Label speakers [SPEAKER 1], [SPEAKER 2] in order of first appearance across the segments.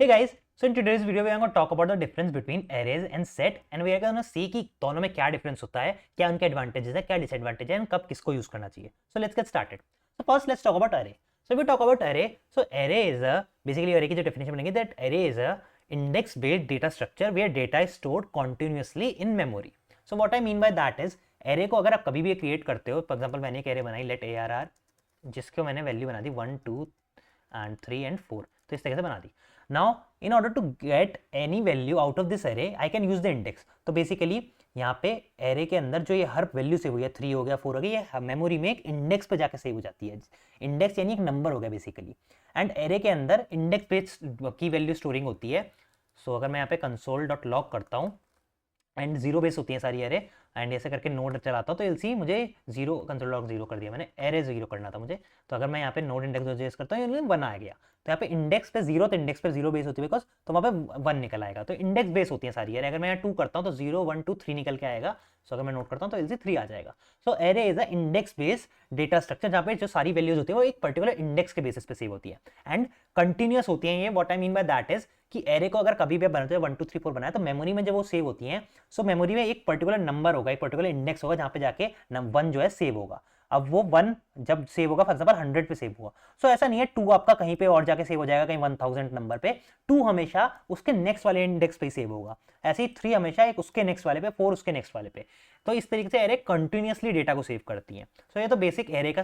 [SPEAKER 1] Hey guys, so in today's video we are going to talk about the difference between arrays and set and we are going to see कि दोनों में क्या difference होता है, क्या उनके advantages है, क्या डिसएडवांटेज है और कब किसको यूज करना चाहिए. So let's get started. So first let's talk about array. So if we talk about array, so array is a basically array की जो definition बनेगी that array is a index based data structure where data is stored continuously in memory. So what I mean by that is array को अगर आप कभी भी create करते हो, फॉर एग्जांपल मैंने एक array बनाई let arr जिसको मैंने वैल्यू बना दी 1 2 and 3 and 4, तो इस तरह से बना दी. Now in order to get any value out of this array I can use the index. तो बेसिकली यहाँ पे array के अंदर जो ये हर वैल्यू सेव हुई है 3 हो गया 4 हो गया, ये मेमोरी में एक इंडेक्स पे जाकर सेव हो जाती है. इंडेक्स यानी एक नंबर हो गया बेसिकली. एंड array के अंदर इंडेक्स बेस्ड की वैल्यू स्टोरिंग होती है. सो अगर मैं यहाँ पे console.log करता हूँ एंड जीरो बेस होती है सारी एरे एंड ऐसे करके नोड चलाता हूँ तो एलसी मुझे जीरो console.log जीरो कर दिया, मैंने एरे जीरो करना था मुझे. तो अगर मैं यहाँ पे नोड इंडेक्स करता हूँ वन आ गया. तो यहाँ पे इंडेक्स पे जीरो तो इंडेक्स पे जीरो बेस होती है बिकॉज तो वहाँ पे वन निकल आएगा. तो इंडेक्स बेस होती है सारी एरे. अगर मैं यहाँ टू करता हूँ तो 0 1 2 3 निकल के आएगा. सो अगर मैं नोट करता हूँ तो एलसी 3 आ जाएगा. So array is a index based data structure जहाँ पे जो सारी वैल्यूज होती है वो एक पर्टिकुलर इंडेक्स के बेसिस पे सेव होती है एंड कंटिन्यूअस होती है. ये what I mean by that is कि एरे को अगर कभी भी बनाते हैं 1 2 3 4 बनाया तो मेमोरी में जब वो सेव होती हैं सो मेमोरी में एक पर्टिकुलर नंबर होगा, एक पर्टिकुलर इंडेक्स होगा जहाँ पे जाके वन जो है सेव होगा. अब वो वन जब सेव होगा फॉर एग्जांपल 100 पे सेव हुआ. सो ऐसा नहीं है टू आपका कहीं पे और जाके सेव हो जाएगा कहीं 1000 नंबर पे. टू हमेशा उसके नेक्स्ट वाले इंडेक्स पे सेव होगा. ऐसे ही थ्री हमेशा एक उसके नेक्स्ट वाले पे, फोर उसके नेक्स्ट वाले पे. तो इस तरीके से एरे कंटिन्यूअसली डेटा को सेव करती है. सो ये तो बेसिक एरे का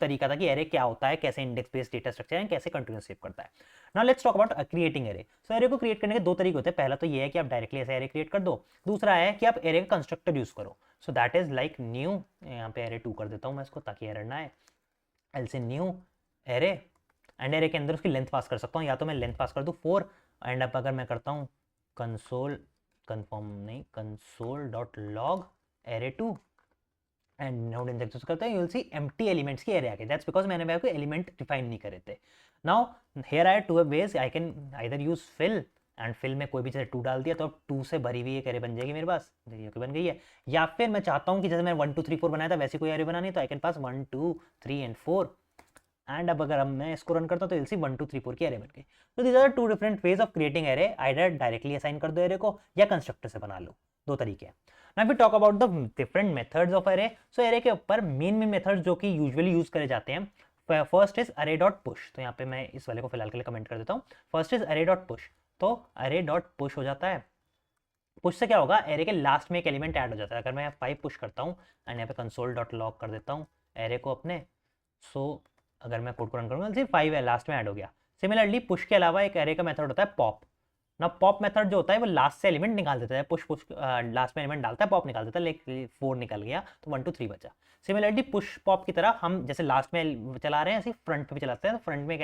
[SPEAKER 1] तरीका था कि एरे क्या होता है, कैसे इंडेक्स बेस्ड डेटा स्ट्रक्चर है, कैसे कंटिन्यूस सेव करता है. Now let's talk about creating array. So array को क्रिएट करने के दो तरीके होते हैं. पहला तो ये है कि आप डायरेक्टली ऐसे एरे क्रिएट कर दो. दूसरा है कि आप एरे का कंस्ट्रक्टर यूज करो. So that is like new, यहाँ पे एरे 2 कर देता हूँ मैं इसको ताकि एरर ना आए. एल से न्यू एरे एंड एरे के अंदर उसकी लेंथ पास कर सकता हूँ, या तो मैं लेंथ पास कर दूँ 4 एंड अब अगर मैं करता हूँ कंसोल कन्फर्म नहीं console.log array2 and node index करते हैं, you will see empty elements की एरे आ गई. दैट्स बिकॉज मैंने कोई एलिमेंट डिफाइन नहीं करे थे. Now here I two ways I can either use fill and fill में कोई भी जैसे 2 डाल दिया तो अब 2 से भरी हुई एक एरे बन जाएगी मेरे पास, देखिए बन गई है. या फिर मैं चाहता हूँ कि जैसे मैं 1 2 3 4 बनाया था वैसी कोई एरे बनानी, तो I can pass 1 2 3 and 4 and अब अगर मैं इसको रन करता हूँ तो एलसी 1 2 3 4 की एरे बन गई. तो these are two different ways of creating array. Either directly assign कर दो एरे को या कंस्ट्रक्टर से बना लो, दो तरीके हैं. Now we talk about the different methods of array. So array के ऊपर मेन मेथड्स जो कि यूजुअली यूज करे जाते हैं. फर्स्ट इज अरे डॉट पुश. तो यहाँ पे मैं इस वाले को फिलहाल के लिए कमेंट कर देता हूँ. फर्स्ट इज अरे डॉट पुश. तो अरे डॉट पुश हो जाता है. पुश से क्या होगा, एरे के लास्ट में एक एलिमेंट ऐड हो जाता है. अगर मैं 5 पुश करता हूँ एंड यहाँ पे console.log कर देता हूँ एरे को अपने. सो अगर मैं कोड को रन करूँगा सिर्फ 5 है लास्ट में ऐड हो गया. सिमिलरली पुश के अलावा एक एरे का मेथड होता है पॉप. ना पॉप मेथड जो होता है वो लास्ट से एलिमेंट निकाल देता है. पुश पुश लास्ट में एलिमेंट डालता है, पॉप निकाल देता है. लाइक 4 निकल गया तो 1 2 3 बचा. सिमिलरली पुश पॉप की तरह हम जैसे लास्ट में चला रहे हैं ऐसे फ्रंट पे भी चलाते हैं. तो फ्रंट में एक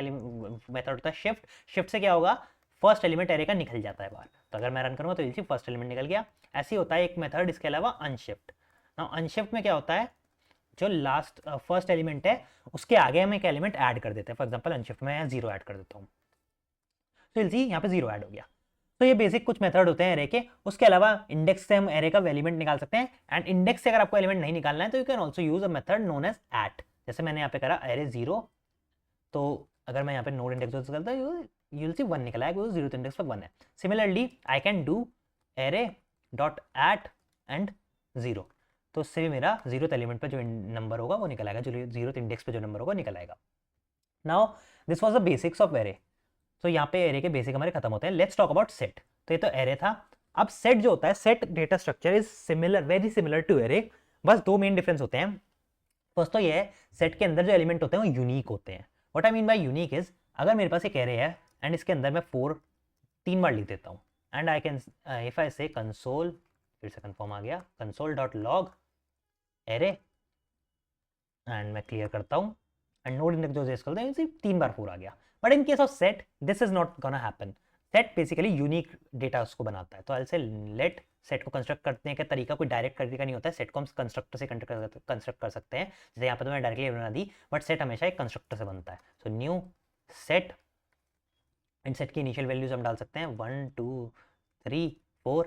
[SPEAKER 1] मेथड होता है शिफ्ट. शिफ्ट से क्या होगा, फर्स्ट एलिमेंट एरे का निकल जाता है बाहर. तो अगर मैं रन करूँगा तो इसी फर्स्ट एलिमेंट निकल गया. ऐसे ही होता है एक मेथड. इसके अलावा अनशिफ्ट. ना अनशिफ्ट में क्या होता है, जो लास्ट फर्स्ट एलिमेंट है उसके आगे हम एक एलिमेंट ऐड कर देते हैं. फॉर एग्जांपल अनशिफ्ट में 0 ऐड कर देता हूँ तो इसी यहाँ पे 0 ऐड हो गया. तो ये बेसिक कुछ मेथड होते हैं एरे के. उसके अलावा इंडेक्स से हम एरे का एलिमेंट निकाल सकते हैं एंड इंडेक्स से अगर आपको एलिमेंट नहीं निकालना है तो you can also use a method known as at. जैसे मैंने यहाँ पे करा एरे 0, तो अगर मैं यहाँ पे नोड इंडेक्स करता हूँ यू विल सी 1 निकला है क्योंकि 0th इंडेक्स पर 1 है. Similarly I can do array dot at and 0. तो उससे भी मेरा 0th एलिमेंट पे जो नंबर होगा वो निकल आएगा, जो 0th इंडेक्स पे जो नंबर होगा निकल आएगा. Now this was the basics of array. तो यहाँ पे एरे के बेसिक हमारे खत्म होते हैं. Let's talk about set. तो ये तो एरे था. अब सेट जो होता है, set data structure is similar, very similar to array. बस दो मेन डिफरेंस होते हैं. फर्स्ट तो ये है सेट के अंदर जो एलिमेंट होते हैं वो यूनिक होते हैं. What I mean bye unique is अगर मेरे पास एक एरे है एंड इसके अंदर मैं 4 3 बार लिख देता हूँ and I can if I say console, फिर से कंफर्म आ गया, console.log एरे एंड मैं क्लियर करता हूँ एंड नोड इंडेक्स जो करते हैं सिर्फ 3 बार 4 आ गया. But in case of set this is not gonna happen. Set basically unique data उसको बनाता है. तो आई से लेट सेट को कंस्ट्रक्ट करने का तरीका कोई डायरेक्ट तरीका नहीं होता है. सेट को हम कंस्ट्रक्टर से कंस्ट्रक्ट कर सकते हैं. जैसे यहाँ पर तो मैं डायरेक्टली बना दी, बट सेट हमेशा एक कंस्ट्रक्टर से बनता है. So new set and set की इनिशियल वैल्यूज हम डाल सकते हैं 1 2 3 4.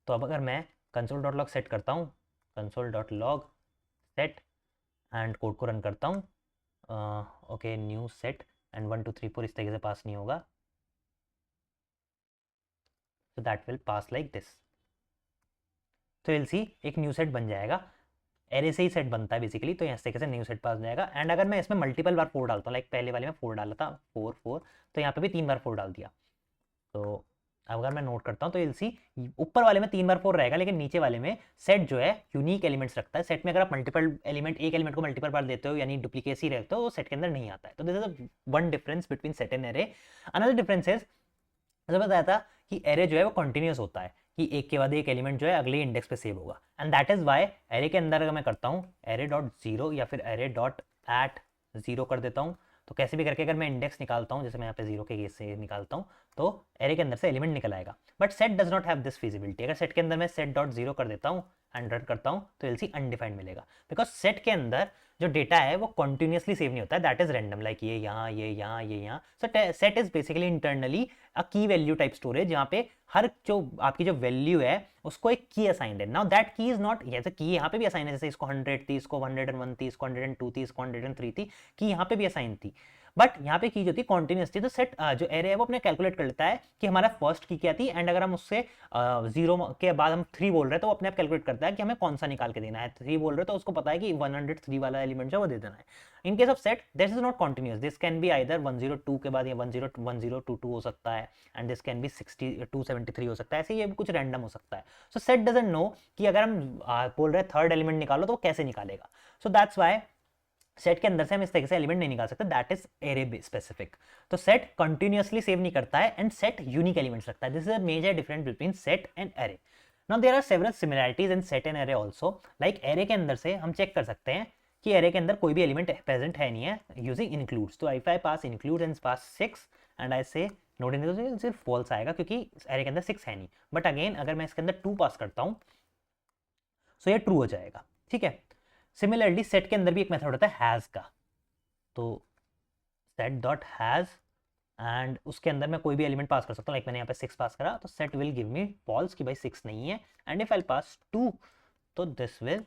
[SPEAKER 1] तो अब अगर मैं console.log सेट करता हूँ, console.log सेट एंड कोड को रन करता हूँ, ओके न्यू सेट एंड 1 2 3 4 इस तरीके से पास नहीं होगा. So that will pass like this. तो विल सी एक न्यू सेट बन जाएगा, एरे से ही सेट बनता है बेसिकली, तो यहाँ से कैसे न्यू सेट पास हो जाएगा। एंड अगर मैं इसमें मल्टीपल बार 4 डालता हूँ, लाइक पहले वाले में 4 डाला था, 4 4, तो यहाँ पे भी 3 बार 4 डाल दिया। तो अगर मैं नोट करता हूँ तो विल सी ऊपर वाले में 3 बार 4 रहेगा, लेकिन नीचे वाले में सेट जो है यूनिक एलिमेंट्स रखता है। सेट में अगर आप मल्टीपल एलिमेंट, एक एलिमेंट को मल्टीपल बार देते हो यानी डुप्लीकेसी रहते हो, वो सेट के अंदर नहीं आता है। तो this is one difference between set and array. Another difference is, मैंने बताया था कि एरे जो है वो कंटिन्यूस होता है, कि एक के बाद एक एलिमेंट जो है अगले इंडेक्स पे सेव होगा। And that is why array के अंदर अगर मैं करता हूँ एरे डॉट जीरो या फिर एरे डॉट एट जीरो कर देता हूँ, तो कैसे भी करके अगर मैं इंडेक्स निकालता हूँ, जैसे मैं यहाँ पे जीरो के केस से निकालता हूँ, तो एरे के अंदर से एलिमेंट निकल आएगा। But set does not have this feasibility. अगर सेट के अंदर मैं सेट डॉट जीरो कर देता हूँ एंड रन करता हूँ तो एलसी अनडिफाइंड मिलेगा, बिकॉज सेट के अंदर जो डेटा है वो कंटिन्यूसली सेव नहीं होता है, दैट इज रैंडम, लाइक ये यहाँ, ये यहाँ, ये यहाँ। So set is basically internally a key value type storage, जहाँ पे हर जो आपकी जो वैल्यू है उसको एक की असाइंड है। नाउ दैट की इज नॉट, जैसे की यहाँ पे भी असाइन है, जैसे इसको 100 थी, इसको 101 थी, इसको 102 थी, इसको 103 थी, की यहाँ पे भी असाइन थी। बट यहाँ पे की जो थी कॉन्टिन्यूस थी। तो सेट जो एरे है वो अपने कैलकुलेट कर लेता है कि हमारा फर्स्ट की क्या थी, एंड अगर हम उससे 0 के बाद हम 3 बोल रहे हैं तो वो अपने आप कैलकुलेट करता है कि हमें कौन सा निकाल के देना है। 3 बोल रहे हैं तो उसको पता है कि 103 वाला एलिमेंट जो वो दे देना है। इन case of set this is not continuous, this can be either 102 के बाद या 1022 हो सकता है, एंड दिस कैन बी 273 हो सकता है, ऐसे ये कुछ रैंडम हो सकता है। सो सेट डजंट नो कि अगर हम बोल रहे हैं थर्ड एलिमेंट निकालो तो वो कैसे निकालेगा। सो दैट्स वाई सेट के अंदर से हम इस तरीके से एलिमेंट नहीं निकाल सकते, दैट इज एरे स्पेसिफिक। तो सेट कंटिन्यूअसली सेव नहीं करता है एंड सेट यूनिक एलिमेंट्स रखता है। This is a major difference between set and array. Now there are several similarities in set and array also, like array के अंदर से हम चेक कर सकते हैं कि एरे के अंदर कोई भी एलिमेंट प्रेजेंट है नहीं है यूजिंग इंक्लूड्स। तो if I pass include and pass 6 and I से नोट इन, तो सिर्फ फॉल्स आएगा क्योंकि एरे के अंदर 6 है नहीं। बट अगेन अगर मैं इसके अंदर 2 पास करता हूँ सो ये ट्रू हो जाएगा, ठीक है। सिमिलरली सेट के अंदर भी एक मेथड होता है हैज का, तो सेट डॉट हैज, एंड उसके अंदर मैं कोई भी एलिमेंट पास कर सकता हूँ, लाइक मैंने यहाँ पे 6 पास करा तो set will give me false कि भाई 6 नहीं है, एंड इफ आई पास 2 तो this will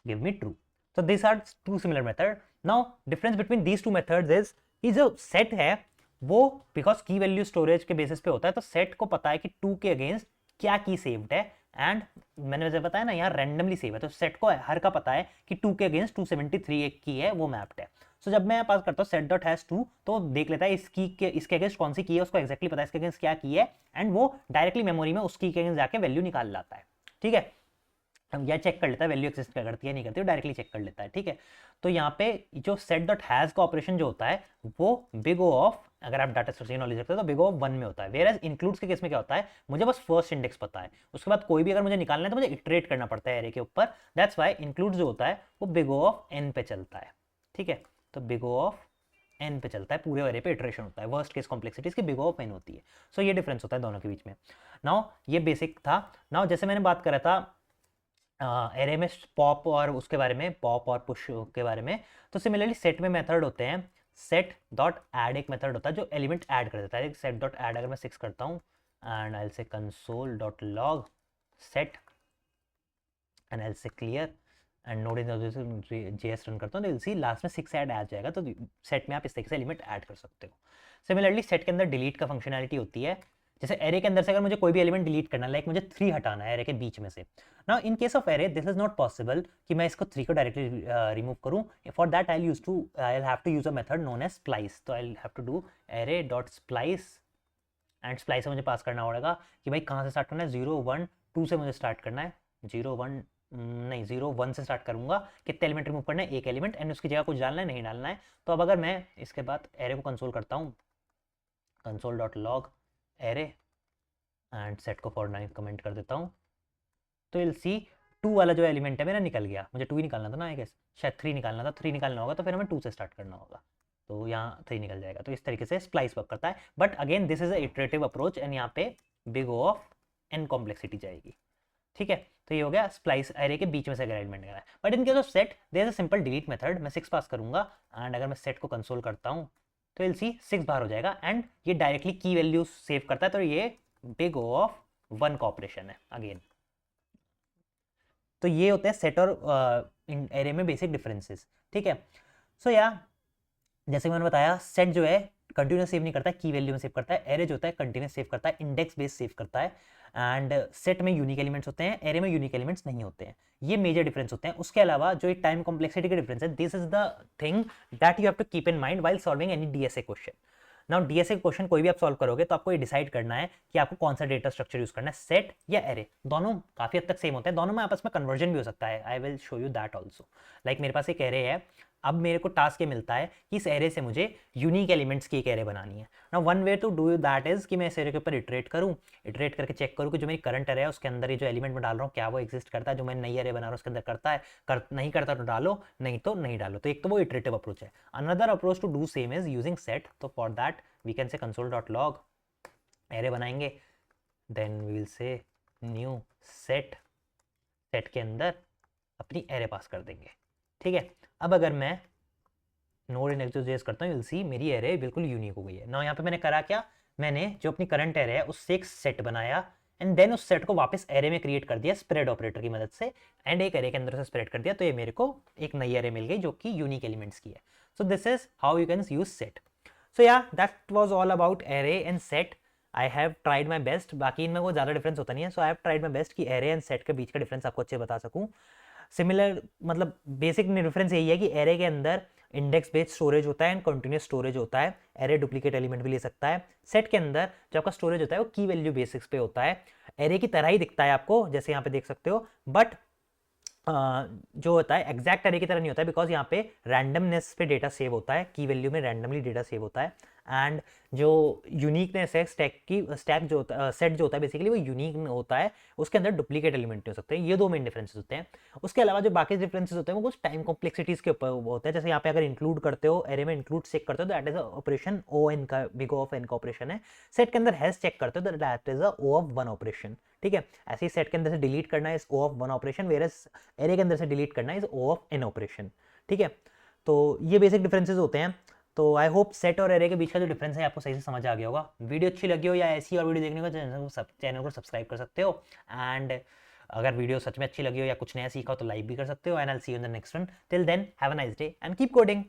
[SPEAKER 1] give me true. so these are two similar method. now difference between these two methods is कि जो सेट है वो बिकॉज की वैल्यू स्टोरेज के बेसिस पे होता है, तो सेट को पता है कि 2 के अगेंस्ट क्या की सेव्ड है, एंड मैंने वैसे बताया ना यहाँ रैंडमली सेव है, तो सेट को हर का पता है कि 2 के अगेंस्ट 273 एक की है वो मैप्ड है। सो जब मैं पास करता हूँ सेट डॉट हैज 2 तो देख लेता है इसके अगेंस्ट कौन सी की है, उसको एक्जैक्टली पता है इसके अगेंस्ट क्या की है, एंड वो डायरेक्टली मेमोरी में उसकी के अगेंस्ट जाके वैल्यू निकाल लाता है, ठीक है। अब यह चेक कर लेता है वैल्यू एक्सिस्ट क्या करती है नहीं करती है, डायरेक्टली चेक कर लेता है, ठीक है। तो यहाँ पे जो सेट डॉट हैज का ऑपरेशन जो होता है वो बिग ओ ऑफ, अगर आप डाटा स्ट्रक्चर नॉलेज रखते हो तो बिग ऑफ 1 में होता है। वेयर एज इंक्लूड्स के केस में क्या होता है, मुझे बस फर्स्ट इंडेक्स पता है, उसके बाद कोई भी अगर मुझे निकालना है तो मुझे इटरेट करना पड़ता है एरे के ऊपर। दैट्स वाई इंक्लूड्स जो होता है वो बिग ओ ऑफ n पे चलता है, ठीक है। तो बिग ओ ऑफ n पे चलता है, पूरे एरे पे इटरेशन होता है, वर्स्ट केस कॉम्प्लेक्सिटी इसकी बिग ओ ऑफ n होती है। सो ये डिफरेंस होता है दोनों के बीच में। नाउ ये बेसिक था। नाउ जैसे मैंने बात करा था एरे में पॉप और उसके बारे में, पॉप और पुश के बारे में, तो सिमिलरली सेट में मेथड होते हैं। सेट डॉट ऐड एक मेथड होता है जो एलिमेंट ऐड कर देता है। सेट डॉट ऐड अगर मैं 6 करता हूँ and I say console dot log set and I say clear and node in JS run करता हूँ तो सी लास्ट में 6 ऐड आ जाएगा। तो सेट में आप इस तरीके से एलिमेंट ऐड कर सकते हो। सिमिलरली सेट के अंदर डिलीट का फंक्शनैलिटी होती है। जैसे एरे के अंदर से अगर मुझे कोई भी एलिमेंट डिलीट करना है, लाइक मुझे 3 हटाना है एरे के बीच में से, now in case of array this is not possible कि मैं इसको 3 को डायरेक्टली रिमूव करूं। For that I have to use a method known as splice. तो I have to do array dot splice and splice से मुझे पास करना पड़ेगा कि भाई कहाँ से स्टार्ट करना है, 0 1 2 से मुझे स्टार्ट करना है, 0 1 नहीं 0 1 से स्टार्ट करूंगा, कितने एलिमेंट रिमूव करना है, एक एलिमेंट, एंड उसकी जगह कुछ डालना है नहीं डालना है। तो अब अगर मैं इसके बाद एरे को कंसोल करता हूँ, console dot log array and set को फॉर 9 कमेंट कर देता हूँ, तो विल सी 2 वाला जो एलिमेंट है मेरा निकल गया। मुझे 2 ही निकालना था ना, आई गेस शायद 3 निकालना था, 3 निकालना होगा तो फिर हमें 2 से स्टार्ट करना होगा, तो यहाँ 3 निकल जाएगा। तो इस तरीके से स्प्लाइस वर्क करता है। But again this is a iterative approach and यहाँ पे big O of n complexity जाएगी, ठीक है। तो ये हो गया स्प्लाइस एरे के बीच में से अगर एलिमेंट करना है। But in case of set there is a simple delete method. मैं 6 पास करूंगा एंड अगर मैं सेट को कंसोल करता हूँ तो विल सी 6 बाहर हो जाएगा एंड ये डायरेक्टली की वैल्यू सेव करता है। तो ये बिग ओ ऑफ 1 का ऑपरेशन है अगेन। तो ये होते हैं सेट और एरे में बेसिक डिफरेंसेस, ठीक है। सो या जैसे मैंने बताया सेट जो है कंटिन्यूस सेव नहीं करता है, की वैल्यू में सेव करता है। एरे जो होता है कंटिन्यूस सेव करता है, इंडेक्स बेस सेव करता है। एंड सेट में यूनिक एलिमेंट्स होते हैं, एरे में यूनिक एलिमेंट्स नहीं होते हैं। ये मेजर डिफरेंस होते हैं। उसके अलावा जो एक टाइम कॉम्प्लेक्सिटी का डिफरेंस है, this is the thing that you have to keep in mind while solving any DSA question. Now DSA question कोई भी आप सॉल्व करोगे तो आपको ये डिसाइड करना है कि आपको कौन सा डेटा स्ट्रक्चर यूज करना है, सेट या एरे। दोनों काफी हद तक सेम होते हैं, दोनों में आपस में कन्वर्जन भी हो सकता है। I will show you that also. Like मेरे पास एक एरे है, अब मेरे को टास्क ये मिलता है कि इस एरे से मुझे यूनिक एलिमेंट्स की एक एरे बनानी है। Now one way to do that is कि मैं इस एरे के ऊपर इटरेट करूं, इटरेट करके चेक करूं कि जो मेरी करंट एरे है उसके अंदर ये जो एलिमेंट मैं डाल रहा हूं क्या वो एग्जिस्ट करता है, जो मैं नई एरे बना रहा हूं उसके अंदर करता है, नहीं करता तो डालो, नहीं तो नहीं डालो। तो एक तो वो इटरेटिव अप्रोच है। Another approach to do same is using set. तो for that we can say console.log, array बनाएंगे, then we will say new set, set के अंदर अपनी एरे पास कर देंगे। ठीक है, अब अगर मैं नोड इंडेक्स करता हूँ, you'll see मेरी एरे बिल्कुल यूनिक हो गई है। ना यहाँ पे मैंने करा क्या, मैंने जो अपनी करंट एरे है उससे एक सेट बनाया एंड देन उस सेट को वापस एरे में क्रिएट कर दिया स्प्रेड ऑपरेटर की मदद से, एंड एक एरे के अंदर से स्प्रेड कर दिया। तो ये मेरे को एक नई एरे मिल गई जो कि यूनिक एलिमेंट्स की है। So this is how you can use set. So yeah that was all about array and set. I have tried my best, बाकी इनमें कोई ज़्यादा डिफरेंस होता नहीं है। So I have tried my best कि एरे एंड सेट के बीच का डिफरेंस आपको अच्छे बता सकूँ। सिमिलर मतलब बेसिक डिफरेंस यही है कि एरे के अंदर इंडेक्स बेस्ड स्टोरेज होता है एंड कंटिन्यूस स्टोरेज होता है। एरे डुप्लीकेट एलिमेंट भी ले सकता है। सेट के अंदर जो आपका स्टोरेज होता है वो की वैल्यू बेसिक्स पे होता है। एरे की तरह ही दिखता है आपको, जैसे यहाँ पे देख सकते हो, बट जो होता है एग्जैक्ट एरे की तरह नहीं होता है, बिकॉज यहाँ पे रैंडमनेस पे डेटा सेव होता है, की वैल्यू में रैंडमली डेटा सेव होता है। एंड जो यूनिकनेस है स्टैक जो होता है, सेट जो होता है बेसिकली वो यूनिक होता है, उसके अंदर डुप्लीकेट एलिमेंट हो सकते हैं। ये दो मेन डिफरेंसेस होते हैं। उसके अलावा जो बाकी डिफरेंसेस होते हैं वो कुछ टाइम कॉम्प्लेक्सिटीज के ऊपर होता है। जैसे यहाँ पे अगर इंक्लूड करते हो, एरे में इंक्लूड चेक करते हो तो that is operation O N का, बिग ऑफ एन का ऑपरेशन है। सेट के अंदर हैश चेक करते हो तो that is O of one operation. ठीक है, ऐसे ही सेट के अंदर से डिलीट करना है is O of one operation, whereas array के अंदर से डिलीट करना है is O of N operation. ठीक है, तो ये बेसिक डिफरेंसेस होते हैं। तो आई होप सेट और एरे के बीच का जो डिफरेंस है आपको सही से समझ आ गया होगा। वीडियो अच्छी लगी हो या ऐसी और वीडियो देखने को चैनल को सब्सक्राइब कर सकते हो। एंड अगर वीडियो सच में अच्छी लगी हो या कुछ नया सीखा हो तो लाइक भी कर सकते हो। And I will see you in the next one. Till then have a nice day and keep coding.